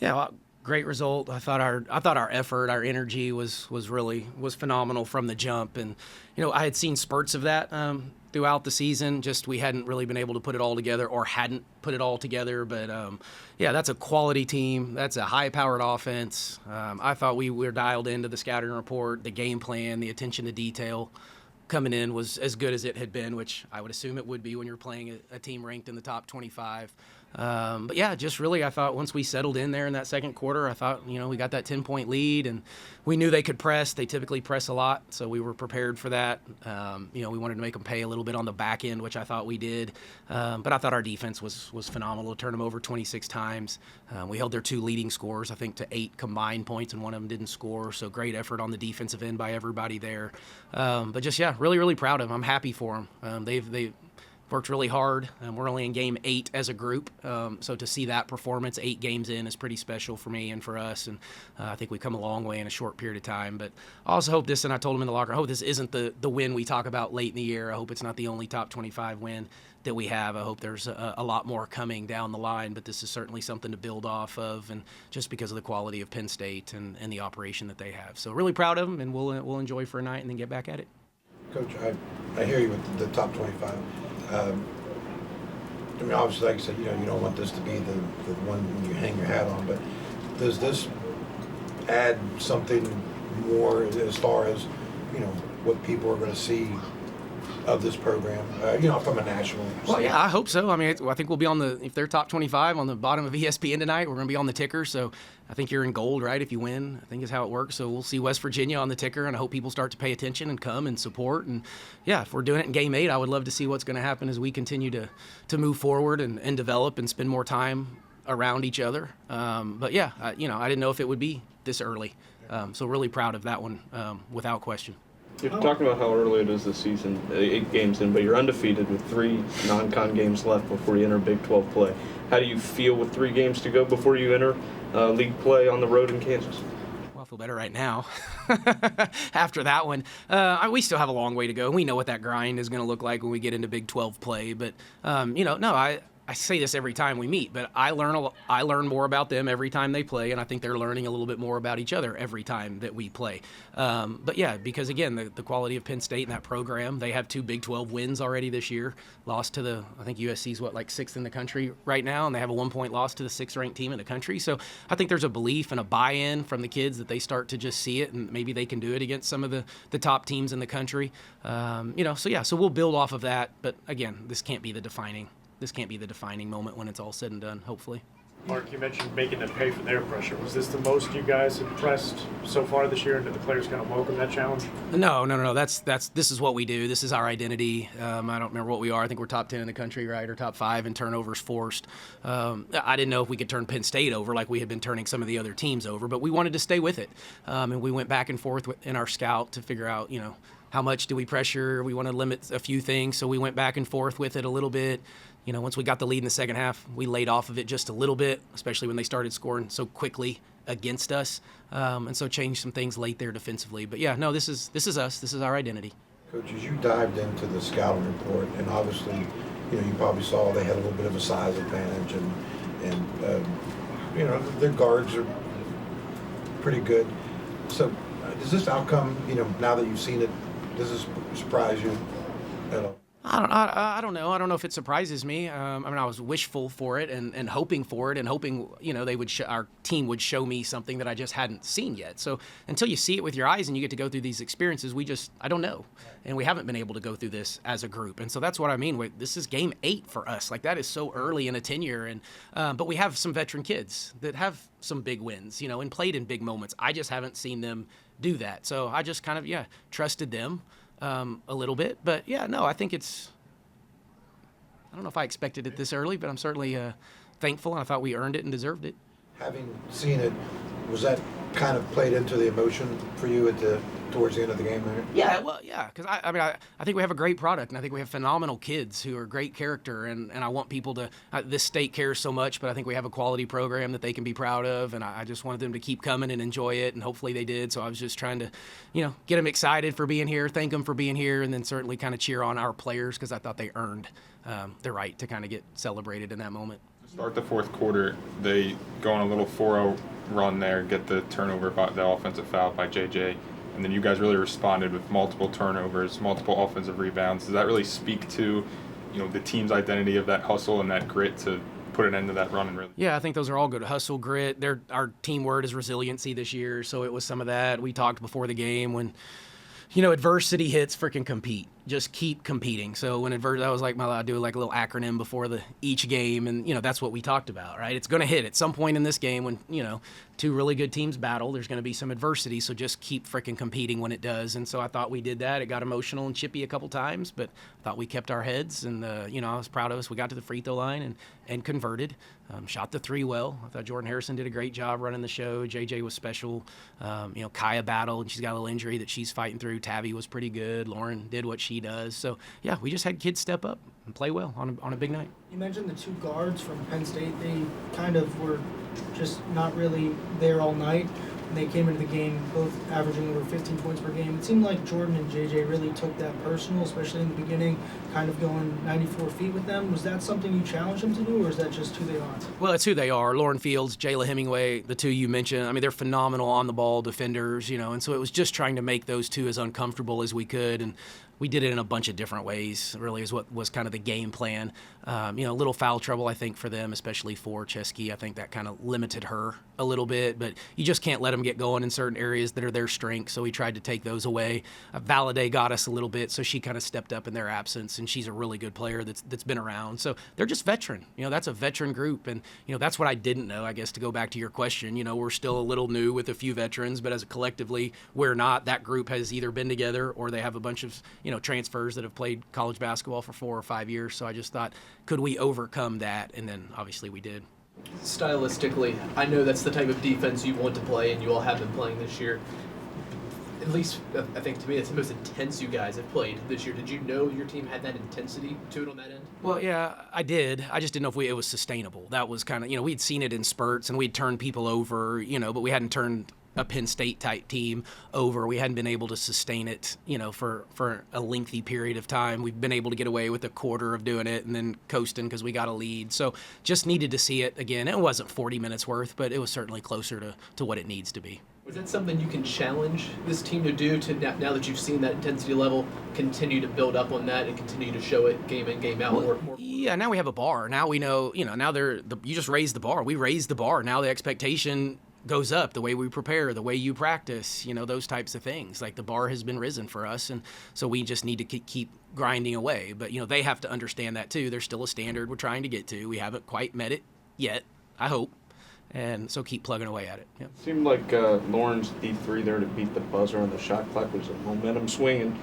Yeah, well, great result. I thought our effort, our energy was phenomenal from the jump, and I had seen spurts of that throughout the season. Just we hadn't really been able to put it all together, or hadn't put it all together. But yeah, that's a quality team. That's a high-powered offense. I thought we were dialed into the scouting report, the game plan, the attention to detail. Coming in was as good as it had been, which I would assume it would be when you're playing a team ranked in the top 25. But yeah, just really, I thought once we settled in there in that second quarter, I thought, we got that 10-point lead, and we knew they could press. They typically press a lot, so we were prepared for that. We wanted to make them pay a little bit on the back end, which I thought we did. But I thought our defense was phenomenal to turn them over 26 times. We held their two leading scorers, I think, to 8 combined points, and one of them didn't score. So great effort on the defensive end by everybody there. But just, yeah, really, really proud of them. I'm happy for them. They've worked really hard. We're only in game 8 as a group, so to see that performance 8 games in is pretty special for me and for us, and I think we've come a long way in a short period of time. But I also hope this, and I told him in the locker, I hope this isn't the win we talk about late in the year. I hope it's not the only top 25 win that we have. I hope there's a lot more coming down the line, but this is certainly something to build off of, and just because of the quality of Penn State and the operation that they have. So really proud of them, and we'll enjoy for a night and then get back at it. Coach, I hear you with the top 25. Obviously, like I said, you don't want this to be the one you hang your hat on, but does this add something more as far as, what people are going to see of this program, from a national standpoint? Well, yeah, I hope so. I think we'll be if they're top 25 on the bottom of ESPN tonight, we're going to be on the ticker. So I think you're in gold, right, if you win, I think is how it works. So we'll see West Virginia on the ticker, and I hope people start to pay attention and come and support. And, yeah, if we're doing it in game 8, I would love to see what's going to happen as we continue to move forward and develop and spend more time around each other. But, yeah, I didn't know if it would be this early. So really proud of that one, without question. You're talking about how early it is this season, 8 games in, but you're undefeated with 3 non-con games left before you enter Big 12 play. How do you feel with 3 games to go before you enter league play on the road in Kansas? Well, I feel better right now after that one. We still have a long way to go. We know what that grind is going to look like when we get into Big 12 play. But, I say this every time we meet, but I learn more about them every time they play, and I think they're learning a little bit more about each other every time that we play. But yeah, because again, the quality of Penn State and that program, they have 2 Big 12 wins already this year. Lost to I think USC's 6th in the country right now, and they have a 1-point loss to the 6th-ranked team in the country. So I think there's a belief and a buy-in from the kids that they start to just see it, and maybe they can do it against some of the top teams in the country. So we'll build off of that. But again, this can't be the defining moment when it's all said and done, hopefully. Mark, you mentioned making them pay for their pressure. Was this the most you guys have pressed so far this year, and did the players kind of welcome that challenge? No. This is what we do. This is our identity. I don't remember what we are. I think we're top 10 in the country, right, or top 5 in turnovers forced. I didn't know if we could turn Penn State over like we had been turning some of the other teams over, but we wanted to stay with it. And we went back and forth in our scout to figure out, how much do we pressure? We want to limit a few things, so we went back and forth with it a little bit. Once we got the lead in the second half, we laid off of it just a little bit, especially when they started scoring so quickly against us, and so changed some things late there defensively. But yeah, no, this is us. This is our identity. Coach, as you dived into the scouting report, and obviously, you probably saw they had a little bit of a size advantage, and their guards are pretty good. So, does this outcome, now that you've seen it, does this surprise you at all? I don't know. I don't know if it surprises me. I was wishful for it and hoping for it, and hoping they would our team would show me something that I just hadn't seen yet. So until you see it with your eyes and you get to go through these experiences, I don't know, and we haven't been able to go through this as a group. And so that's what I mean. This is game 8 for us. That is so early in a tenure, and but we have some veteran kids that have some big wins, and played in big moments. I just haven't seen them do that. So I just kind of trusted them. A little bit, but I think I don't know if I expected it this early, but I'm certainly thankful, and I thought we earned it and deserved it. Having seen it, was that kind of played into the emotion for you towards the end of the game there? Yeah, because I think we have a great product, and I think we have phenomenal kids who are great character, and I want people to, this state cares so much, but I think we have a quality program that they can be proud of, and I just wanted them to keep coming and enjoy it, and hopefully they did. So I was just trying to, get them excited for being here, thank them for being here, and then certainly kind of cheer on our players, because I thought they earned the right to kind of get celebrated in that moment. Start the fourth quarter, they go on a little 4-0 run there, get the turnover, the offensive foul by JJ, and then you guys really responded with multiple turnovers, multiple offensive rebounds. Does that really speak to, the team's identity of that hustle and that grit to put an end to that run? And really, Yeah, I think those are all good. Hustle, grit. Our team word is resiliency this year, so it was some of that. We talked before the game when, adversity hits, freaking compete. Just keep competing. So when that was like I do like a little acronym before each game, and that's what we talked about, right? It's going to hit at some point in this game when two really good teams battle. There's going to be some adversity, so just keep freaking competing when it does. And so I thought we did that. It got emotional and chippy a couple times, but I thought we kept our heads, and I was proud of us. We got to the free throw line and converted. Shot the three well. I thought Jordan Harrison did a great job running the show. JJ was special. Kaya battled, and she's got a little injury that she's fighting through. Tabby was pretty good. Lauren did what she does. So, yeah, we just had kids step up and play well on a big night. You mentioned the two guards from Penn State. They kind of were just not really there all night. And they came into the game both averaging over 15 points per game. It seemed like Jordan and JJ really took that personal, especially in the beginning, kind of going 94 feet with them. Was that something you challenged them to do, or is that just who they are? Well, it's who they are. Lauren Fields, Jayla Hemingway, the two you mentioned. I mean, they're phenomenal on-the-ball defenders, and so it was just trying to make those two as uncomfortable as we could, and we did it in a bunch of different ways, really, is what was kind of the game plan. A little foul trouble, I think, for them, especially for Chesky. I think that kind of limited her a little bit, but you just can't let them get going in certain areas that are their strengths, so we tried to take those away. Valade got us a little bit, so she kind of stepped up in their absence, and she's a really good player that's been around. So they're just veteran. That's a veteran group, and, that's what I didn't know, I guess, to go back to your question. We're still a little new with a few veterans, but as a collectively, we're not. That group has either been together or they have a bunch of, transfers that have played college basketball for 4 or 5 years. So I just thought, could we overcome that? And then obviously we did. Stylistically, I know that's the type of defense you want to play, and you all have been playing this year. At least, I think to me, it's the most intense you guys have played this year. Did you know your team had that intensity to it on that end? Well, yeah, I did. I just didn't know if it was sustainable. That was kind of, we'd seen it in spurts, and we'd turned people over, but we hadn't turned a Penn State type team over. We hadn't been able to sustain it, for a lengthy period of time. We've been able to get away with a quarter of doing it and then coasting because we got a lead. So just needed to see it again. It wasn't 40 minutes worth, but it was certainly closer to what it needs to be. Was that something you can challenge this team to do, to now that you've seen that intensity level, continue to build up on that and continue to show it game in, game out? More? Yeah, now we have a bar. Now we know, now you just raised the bar. We raised the bar. Now the expectation goes up, the way we prepare, the way you practice, those types of things. Like, the bar has been risen for us, and so we just need to keep grinding away. But, they have to understand that too. There's still a standard we're trying to get to. We haven't quite met it yet, I hope. And so keep plugging away at it. Yep. Seemed like Lauren's D3 there to beat the buzzer on the shot clock was a momentum swing, and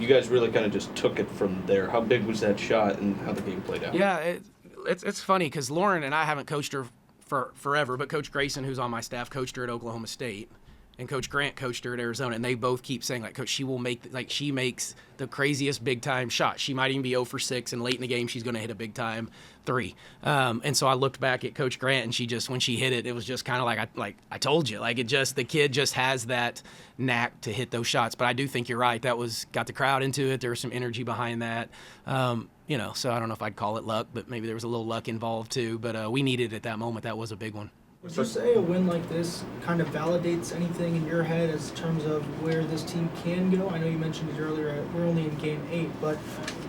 you guys really kind of just took it from there. How big was that shot, and how the game played out? Yeah, it's funny because Lauren and I haven't coached her for forever, but Coach Grayson, who's on my staff, coached her at Oklahoma State, and Coach Grant coached her at Arizona, and they both keep saying, like, Coach, she makes the craziest big-time shot. She might even be 0 for 6, and late in the game, she's going to hit a big-time 3. And so I looked back at Coach Grant, and when she hit it, it was just kind of like I told you, the kid just has that knack to hit those shots. But I do think you're right. That got the crowd into it. There was some energy behind that. So I don't know if I'd call it luck, but maybe there was a little luck involved too. But we needed it at that moment. That was a big one. Would you say a win like this kind of validates anything in your head as terms of where this team can go? I know you mentioned it earlier, we're only in game 8, but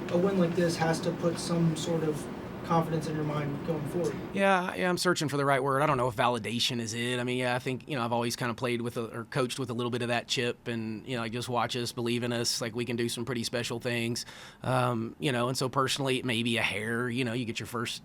a win like this has to put some sort of confidence in your mind going forward. Yeah, I'm searching for the right word. I don't know if validation is it. I mean, yeah, I think, I've always kind of played with or coached with a little bit of that chip, and, just watch us, believe in us, like we can do some pretty special things, and so personally, maybe a hair, you get your first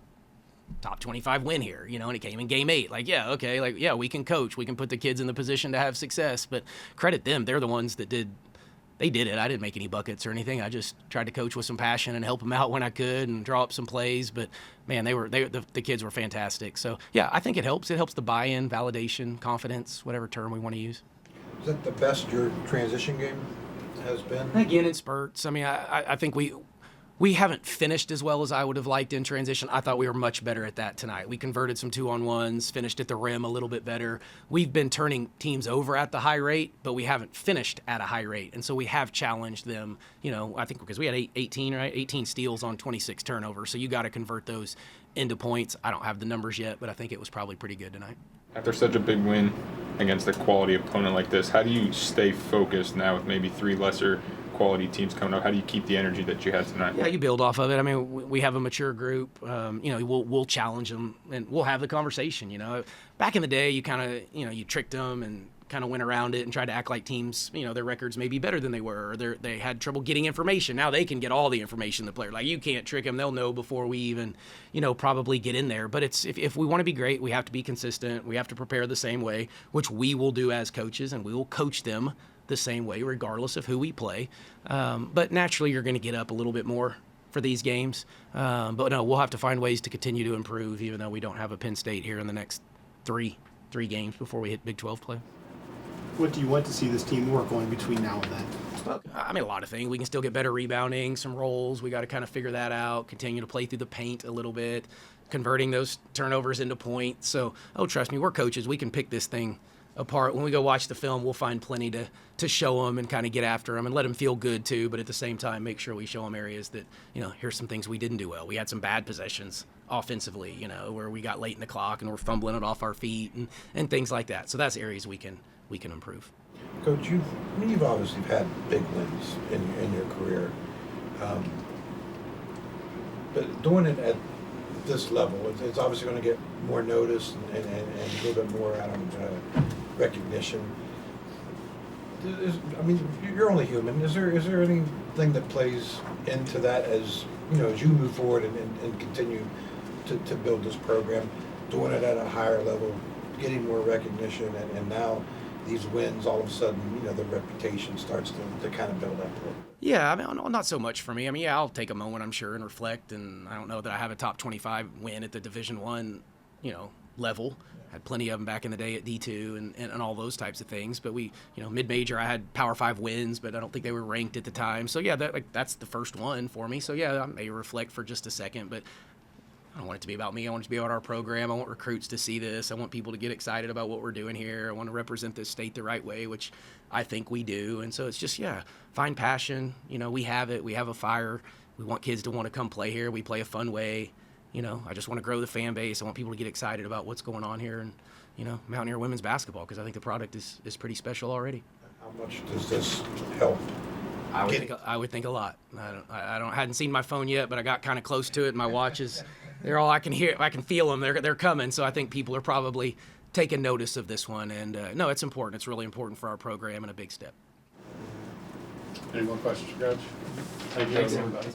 top 25 win here, and it came in game 8. We can coach. We can put the kids in the position to have success, but credit them. They're the ones that they did it. I didn't make any buckets or anything. I just tried to coach with some passion and help them out when I could and draw up some plays. But, man, the kids were fantastic. So, yeah, I think it helps. It helps the buy-in, validation, confidence, whatever term we want to use. Is that the best your transition game has been? Again, in spurts. I mean, I think We haven't finished as well as I would have liked in transition. I thought we were much better at that tonight. We converted some 2-on-1s, finished at the rim a little bit better. We've been turning teams over at the high rate, but we haven't finished at a high rate. And so we have challenged them, I think because we had 18 steals on 26 turnovers. So you got to convert those into points. I don't have the numbers yet, but I think it was probably pretty good tonight. After such a big win against a quality opponent like this, how do you stay focused now with maybe 3 lesser quality teams coming up? How do you keep the energy that you had tonight? Yeah, you build off of it. I mean, we have a mature group. We'll challenge them and we'll have the conversation. Back in the day, you kind of you tricked them and kind of went around it and tried to act like teams, their records may be better than they were, or they had trouble getting information. Now they can get all the information the player. Like, you can't trick them; they'll know before we even probably get in there. But it's if we want to be great, we have to be consistent. We have to prepare the same way, which we will do as coaches, and we will coach them the same way regardless of who we play. But naturally you're going to get up a little bit more for these games. But no, we'll have to find ways to continue to improve, even though we don't have a Penn State here in the next three games before we hit Big 12 play. What do you want to see this team work on between now and then? Well, I mean, a lot of things. We can still get better rebounding, some rolls. We got to kind of figure that out, continue to play through the paint a little bit, converting those turnovers into points. So, trust me, we're coaches. We can pick this thing apart. When we go watch the film, we'll find plenty to show them and kind of get after them and let them feel good too, but at the same time make sure we show them areas that, here's some things we didn't do well. We had some bad possessions offensively, where we got late in the clock and we're fumbling it off our feet and things like that. So that's areas we can improve. Coach, you've obviously had big wins in your career, but doing it at this level, it's obviously going to get more notice and a little bit more recognition. You're only human. Is there anything that plays into that as you move forward and continue to build this program, doing it at a higher level, getting more recognition, and now these wins, all of a sudden, the reputation starts to kind of build up a little. Yeah, I mean, not so much for me. I mean, yeah, I'll take a moment, I'm sure, and reflect. And I don't know that I have a top 25 win at the Division I, level. Had plenty of them back in the day at D2 and all those types of things. But we, mid-major, I had Power 5 wins, but I don't think they were ranked at the time. So yeah, that's the first one for me. So yeah, I may reflect for just a second, but I don't want it to be about me. I want it to be about our program. I want recruits to see this. I want people to get excited about what we're doing here. I want to represent this state the right way, which I think we do. And so it's just, find passion. We have it. We have a fire. We want kids to want to come play here. We play a fun way. I just want to grow the fan base. I want people to get excited about what's going on here and, Mountaineer women's basketball, because I think the product is pretty special already. How much does this help? I would think a lot. I hadn't seen my phone yet, but I got kind of close to it. My watches, they're all I can hear. I can feel them. They're coming. So I think people are probably taking notice of this one. And no, it's important. It's really important for our program and a big step. Any more questions, Coach? Thanks, everybody.